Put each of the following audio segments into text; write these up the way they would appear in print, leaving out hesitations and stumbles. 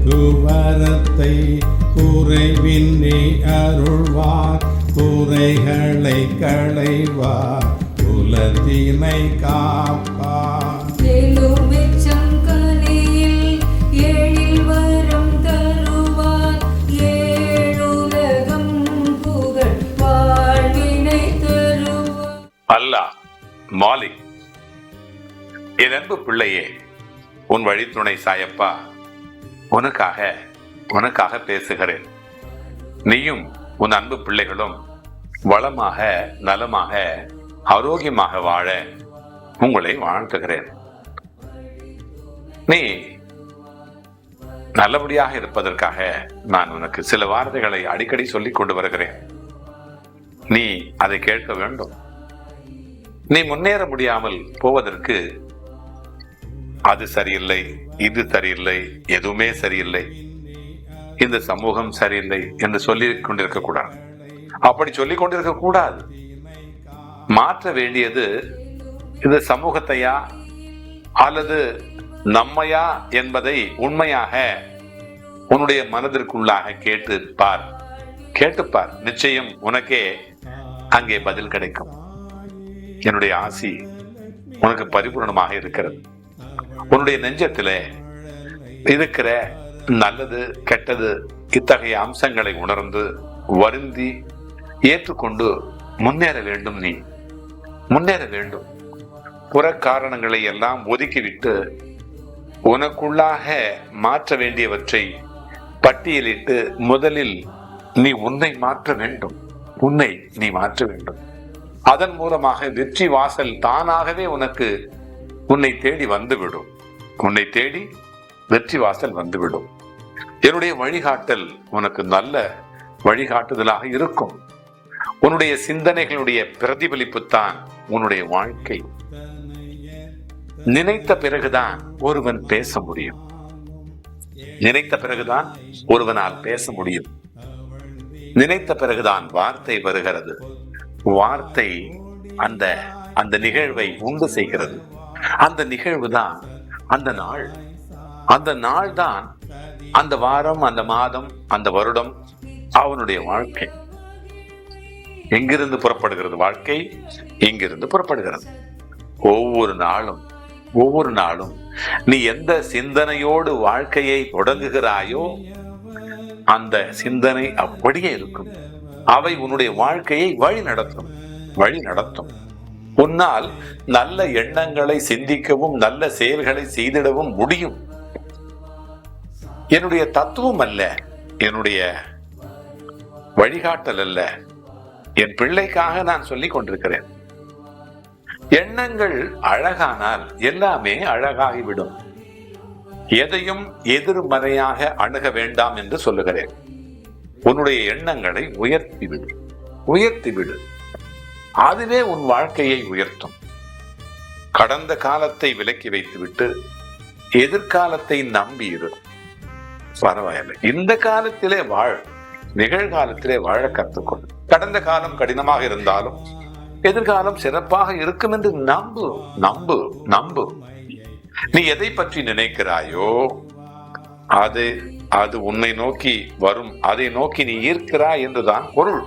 குவரத்தை குறைவின்றி அருள்வார், குறைகளை களைவார், குலத்தினை காப்பார். அல்லாஹ் மாலிக். என் அன்பு பிள்ளையே, உன் வழித்துணை சாயப்பா உனக்காக பேசுகிறேன். நீயும் உன் அன்பு பிள்ளைகளும் வளமாக, நலமாக, ஆரோக்கியமாக வாழ உங்களை வாழ்த்துகிறேன். நீ நல்லபடியாக இருப்பதற்காக நான் உனக்கு சில வார்த்தைகளை அடிக்கடி சொல்லிக் கொண்டு வருகிறேன். நீ அதை கேட்க வேண்டும். நீ முன்னேற முடியாமல் போவதற்கு அது சரியில்லை, இது சரியில்லை, எதுவுமே சரியில்லை, இந்த சமூகம் சரியில்லை என்று சொல்லிக் கொண்டிருக்க கூடாது. அப்படி சொல்லிக் கொண்டிருக்க கூடாது. மாற்ற வேண்டியது இந்த சமூகத்தையா அல்லது நம்மையா என்பதை உண்மையாக உன்னுடைய மனதிற்குள்ளாக கேட்டுப்பார். நிச்சயம் உனக்கே அங்கே பதில் கிடைக்கும். என்னுடைய ஆசி உனக்கு பரிபூர்ணமாக இருக்கிறது. உன்னுடைய நெஞ்சத்திலே இருக்கிற நல்லது கெட்டது இத்தகைய அம்சங்களை உணர்ந்து வருந்தி ஏற்றுக்கொண்டு முன்னேற வேண்டும். நீ முன்னேற வேண்டும். புற காரணங்களை எல்லாம் ஒதுக்கிவிட்டு உனக்குள்ளாக மாற்ற வேண்டியவற்றை பட்டியலிட்டு முதலில் நீ உன்னை மாற்ற வேண்டும். நீ மாற்ற வேண்டும். அதன் மூலமாக வெற்றி வாசல் தானாகவே உன்னை தேடி வந்துவிடும். உன்னை தேடி வெற்றி வாசல் வந்துவிடும். என்னுடைய வழிகாட்டல் உனக்கு நல்ல வழிகாட்டுதலாக இருக்கும். உன்னுடைய சிந்தனைகளுடைய பிரதிபலிப்புத்தான் உன்னுடைய வாழ்க்கை. நினைத்த பிறகுதான் ஒருவன் பேச முடியும். நினைத்த பிறகுதான் ஒருவனால் பேச முடியும். நினைத்த பிறகுதான் வார்த்தை வருகிறது. வார்த்தை அந்த நிகழ்வை உண்டு செய்கிறது. அந்த நிகழ்வு தான் அந்த நாள் தான் அந்த வாரம், அந்த மாதம், அந்த வருடம் அவனுடைய வாழ்க்கை. எங்கிருந்து புறப்படுகிறது வாழ்க்கை? இங்கிருந்து புறப்படுகிறது. ஒவ்வொரு நாளும் நீ எந்த சிந்தனையோடு வாழ்க்கையை தொடங்குகிறாயோ அந்த சிந்தனை அப்படியே இருக்கும். அவை உன்னுடைய வாழ்க்கையை வழி நடத்தும். உன்னால் நல்ல எண்ணங்களை சிந்திக்கவும் நல்ல செயல்களை செய்திடவும் முடியும். என்னுடைய தத்துவம் அல்ல, என்னுடைய வழிகாட்டல் அல்ல, என் பிள்ளைக்காக நான் சொல்லிக் கொண்டிருக்கிறேன். எண்ணங்கள் அழகானால் எல்லாமே அழகாகிவிடும். எதையும் எதிர்மறையாக அணுக வேண்டாம் என்று சொல்லுகிறேன். உன்னுடைய எண்ணங்களை உயர்த்திவிடு. அதுவே உன் வாழ்க்கையை உயர்த்தும். கடந்த காலத்தை விலக்கி வைத்துவிட்டு எதிர்காலத்தை நம்பி இரு. பரவாயில்லை, இந்த காலத்திலே நிகழ்காலத்திலே வாழ கற்றுக்கொள். கடந்த காலம் கடினமாக இருந்தாலும் எதிர்காலம் சிறப்பாக இருக்கும் என்று நம்பு. நீ எதை பற்றி நினைக்கிறாயோ அது உன்னை நோக்கி வரும். அதை நோக்கி நீ ஈர்க்கிறாய் என்றுதான் பொருள்.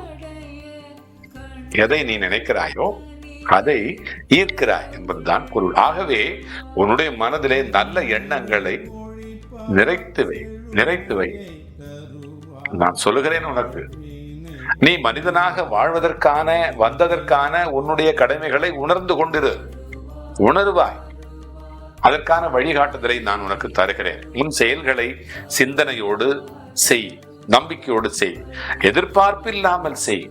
எதை நீ நினைக்கிறாயோ அதை ஈர்க்கிறாய் என்பதுதான் பொருள். ஆகவே உன்னுடைய மனதிலே நல்ல எண்ணங்களை நிறைத்து வை. நான் சொல்லுகிறேன் உனக்கு, நீ மனிதனாக வாழ்வதற்கான வந்ததற்கான உன்னுடைய கடமைகளை உணர்ந்து கொண்டிரு. உணர்வாய். அதற்கான வழிகாட்டுதலை நான் உனக்கு தருகிறேன். உன் செயல்களை சிந்தனையோடு செய், நம்பிக்கையோடு செய், எதிர்பார்ப்பில்லாமல் செய்.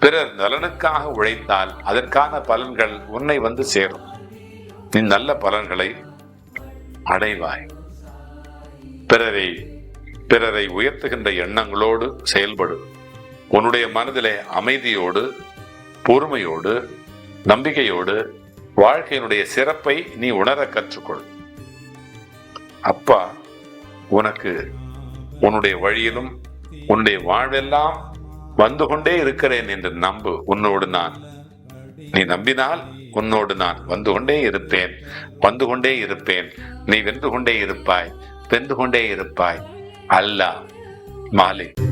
பிறர் நலனுக்காக உழைத்தால் அதற்கான பலன்கள் உன்னை வந்து சேரும். நீ நல்ல பலன்களை அடைவாய். பிறரை உயர்த்துகின்ற எண்ணங்களோடு செயல்படு. உன்னுடைய மனதிலே அமைதியோடு, பொறுமையோடு, நம்பிக்கையோடு வாழ்க்கையினுடைய சிறப்பை நீ உணர கற்றுக்கொள். அப்பா உனக்கு உன்னுடைய வழியிலும் உன்னுடைய வாழ்வெல்லாம் வந்து கொண்டே இருக்கிறேன் என்று நம்பு. நீ நம்பினால் உன்னோடு நான் வந்து கொண்டே இருப்பேன். நீ வென்று கொண்டே இருப்பாய். அல்லாஹ் மாலிக்.